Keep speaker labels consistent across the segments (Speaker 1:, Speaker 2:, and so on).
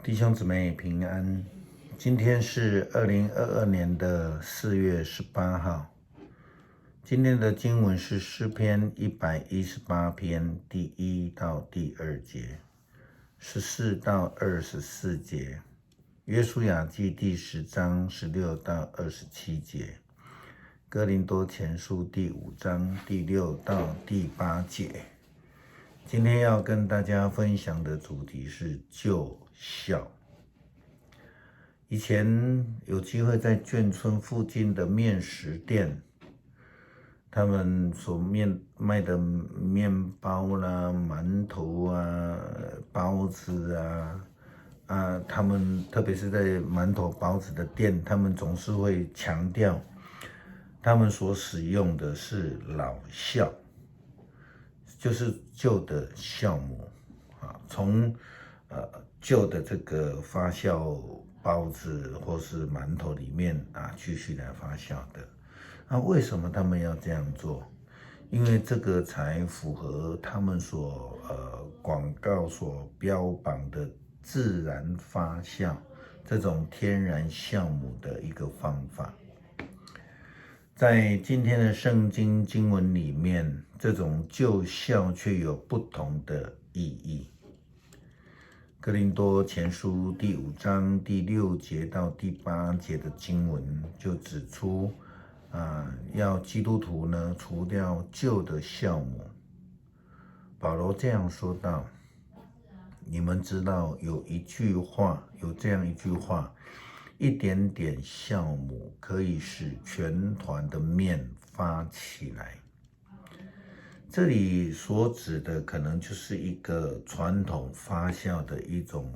Speaker 1: 弟兄姊妹平安，今天是2022年的4月18号。今天的经文是诗篇118篇第1到第2节，14到24节，约书亚记第10章16到27节，哥林多前书第5章第6到第8节。今天要跟大家分享的主题是救孝。以前有机会在眷村附近的面食店，他们所卖的面包啦、馒头啊、包子啊，他们特别是在馒头包子的店，他们总是会强调，他们所使用的是老孝，就是旧的酵母啊，从旧的这个发酵包子或是馒头里面继续来发酵的。那为什么他们要这样做？因为这个才符合他们所广告所标榜的自然发酵这种天然酵母的一个方法。在今天的圣经经文里面，这种救孝却有不同的意义。哥林多前书第5章第6节到第8节的经文就指出，要基督徒呢除掉旧的酵母。保罗这样说道：你们知道有这样一句话，一点点酵母可以使全团的面发起来。这里所指的可能就是一个传统发酵的一种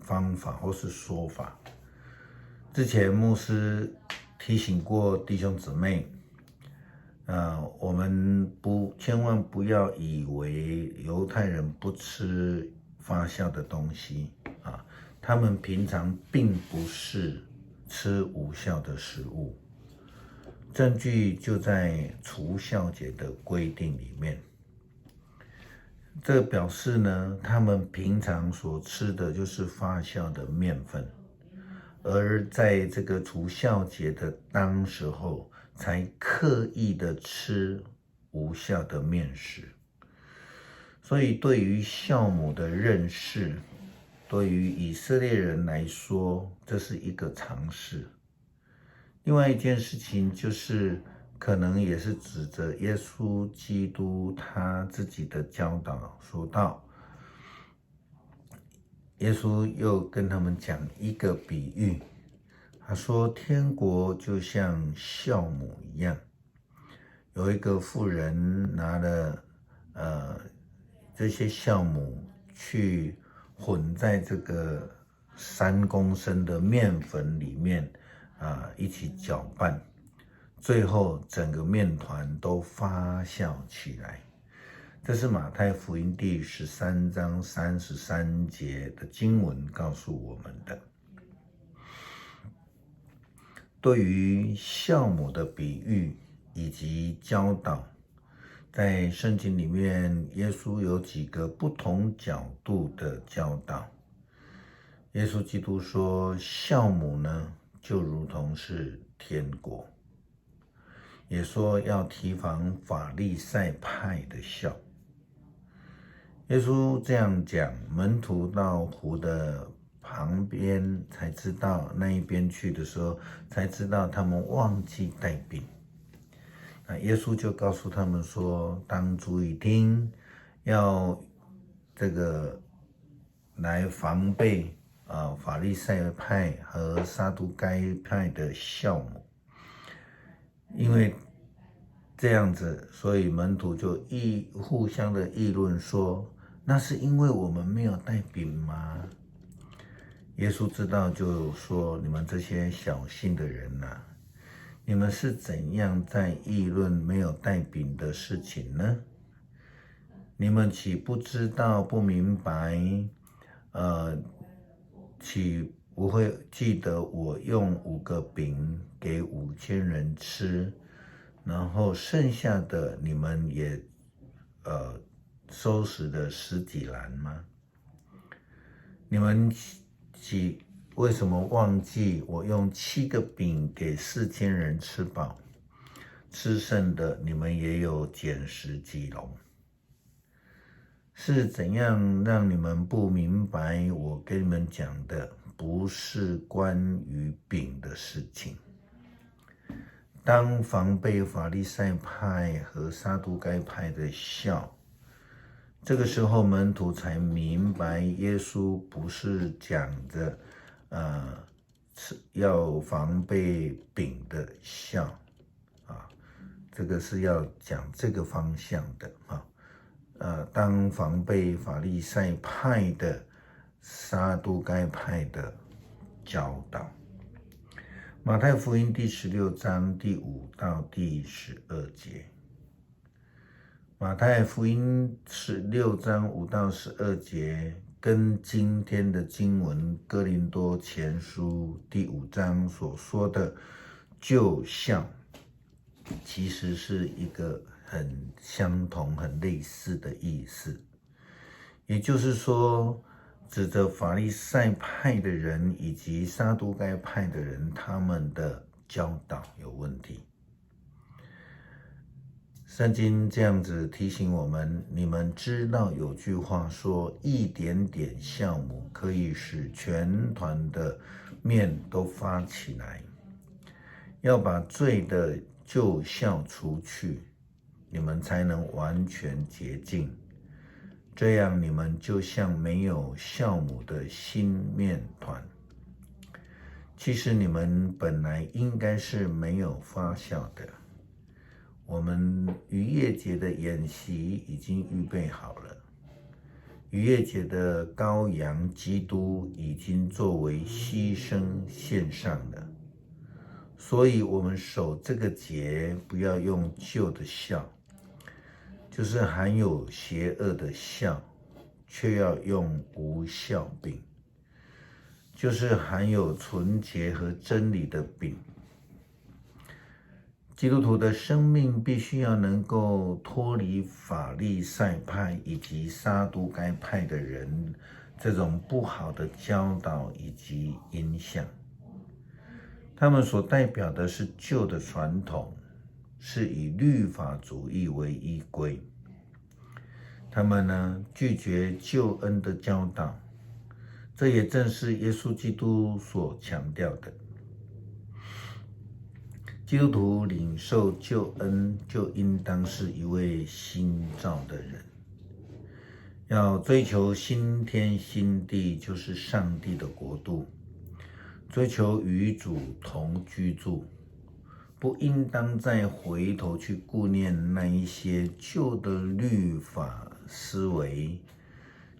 Speaker 1: 方法或是说法。之前牧师提醒过弟兄姊妹，我们千万不要以为犹太人不吃发酵的东西啊，他们平常并不是吃无酵的食物。证据就在除酵节的规定里面。这表示呢，他们平常所吃的就是发酵的面粉，而在这个除酵节的当时候，才刻意的吃无酵的面食。所以对于酵母的认识，对于以色列人来说，这是一个常识。另外一件事情就是，可能也是指着耶稣基督他自己的教导，说到，耶稣又跟他们讲一个比喻，他说天国就像酵母一样，有一个妇人拿了这些酵母去混在这个3公升的面粉里面一起搅拌，最后整个面团都发酵起来。这是马太福音第13章33节的经文告诉我们的。对于酵母的比喻以及教导，在圣经里面，耶稣有几个不同角度的教导。耶稣基督说，酵母呢，就如同是天国，也说要提防法利赛派的酵。耶稣这样讲，门徒到湖的旁边才知道，那一边去的时候才知道他们忘记带饼。耶稣就告诉他们说，当注意听，要这个来防备法利赛派和撒都该派的酵母。因为这样子，所以门徒就互相的议论说，那是因为我们没有带饼吗？耶稣知道就说，你们这些小信的人你们是怎样在议论没有带饼的事情呢？你们岂不知道不明白，岂不会记得我用5个饼给5000人吃，然后剩下的你们也收拾了10几篮吗？你们为什么忘记我用7个饼给4000人吃饱，吃剩的你们也有捡拾几笼？是怎样让你们不明白我跟你们讲的不是关于饼的事情？当防备法利赛派和撒都该派的笑，这个时候门徒才明白耶稣不是讲着要防备饼的笑啊，这个是要讲这个方向的当防备法利赛派的撒都该派的教导。马太福音第16章第5到第12节。马太福音16章5到12节跟今天的经文哥林多前书第5章所说的救孝，其实是一个很相同、很类似的意思。也就是说，指着法利赛派的人以及撒都该派的人，他们的教导有问题。圣经这样子提醒我们，你们知道有句话说，一点点酵母可以使全团的面都发起来。要把罪的旧酵除去，你们才能完全洁净。这样你们就像没有酵母的新面团。其实你们本来应该是没有发酵的。我们逾越节的筵席已经预备好了，逾越节的羔羊基督已经作为牺牲献上了，所以我们守这个节不要用旧的酵，就是含有邪恶的酵，却要用无酵饼，就是含有纯洁和真理的饼。基督徒的生命必须要能够脱离法利赛派以及撒都该派的人这种不好的教导以及影响。他们所代表的是旧的传统，是以律法主义为依归。他们呢，拒绝救恩的教导，这也正是耶稣基督所强调的。基督徒领受救恩，就应当是一位新造的人，要追求新天新地，就是上帝的国度，追求与主同居住，不应当再回头去顾念那一些旧的律法思维、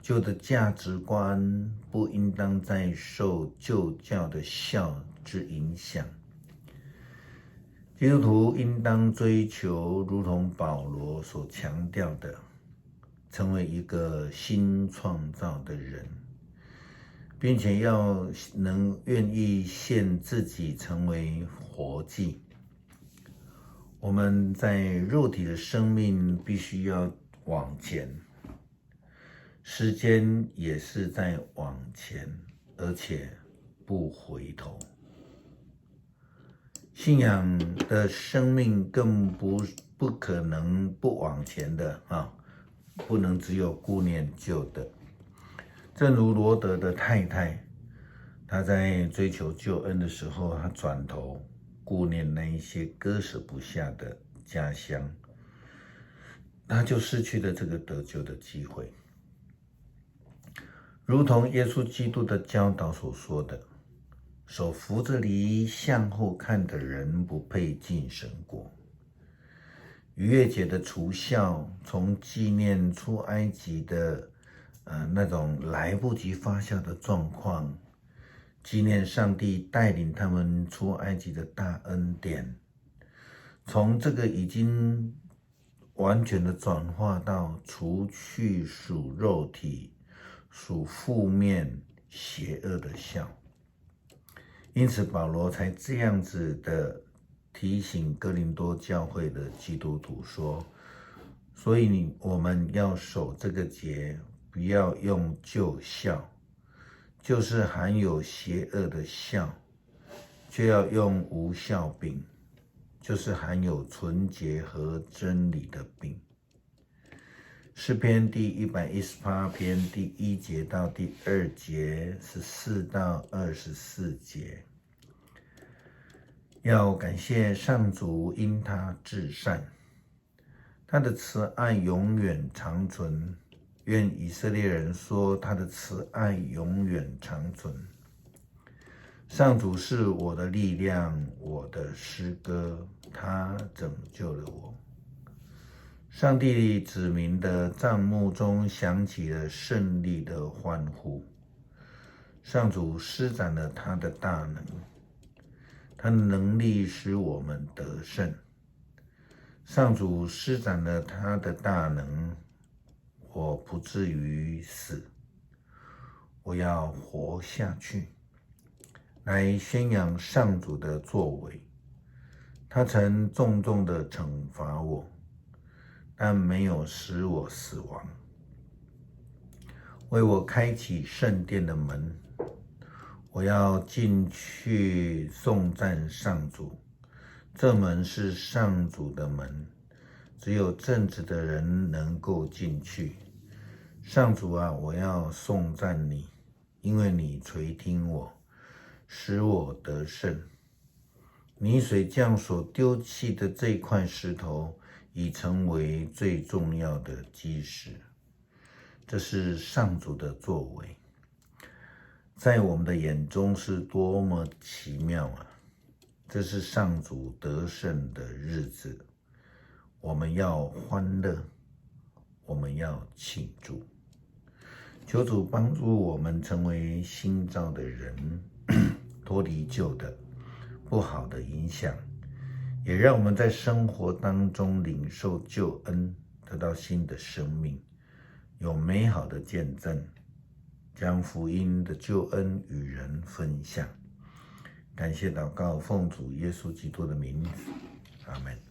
Speaker 1: 旧的价值观，不应当再受旧教的酵之影响。基督徒应当追求如同保罗所强调的，成为一个新创造的人，并且要能愿意献自己成为活祭。我们在肉体的生命必须要往前，时间也是在往前，而且不回头。信仰的生命更不可能不往前的不能只有顾念旧的。正如罗德的太太，她在追求救恩的时候，她转头顾念那一些割舍不下的家乡，她就失去了这个得救的机会。如同耶稣基督的教导所说的，手扶着犁向后看的人不配进神国。逾越节的除酵，从纪念出埃及的那种来不及发酵的状况，纪念上帝带领他们出埃及的大恩典，从这个已经完全的转化到除去属肉体、属负面邪恶的酵。因此保罗才这样子的提醒哥林多教会的基督徒说，所以我们要守这个节，不要用旧酵，就是含有邪恶的酵，却要用无酵饼，就是含有纯洁和真理的饼。诗篇第118篇第1节到第2节，14到24节。要感谢上主，因他至善，他的慈爱永远长存。愿以色列人说，他的慈爱永远长存。上主是我的力量，我的诗歌，他拯救了我。上帝子民的帐幕中响起了胜利的欢呼。上主施展了他的大能，他的能力使我们得胜。上主施展了他的大能，我不至于死，我要活下去，来宣扬上主的作为。他曾重重地惩罚我，但没有使我死亡，为我开启圣殿的门。我要进去颂赞上主，这门是上主的门，只有正直的人能够进去。上主啊，我要颂赞你，因为你垂听我，使我得胜。泥水匠所丢弃的这块石头，已成为最重要的基石。这是上主的作为，在我们的眼中是多么奇妙啊！这是上主得胜的日子，我们要欢乐，我们要庆祝。求主帮助我们成为新造的人，脱离旧的不好的影响，也让我们在生活当中领受救恩，得到新的生命，有美好的见证，将福音的救恩与人分享。感谢祷告，奉主耶稣基督的名，阿们。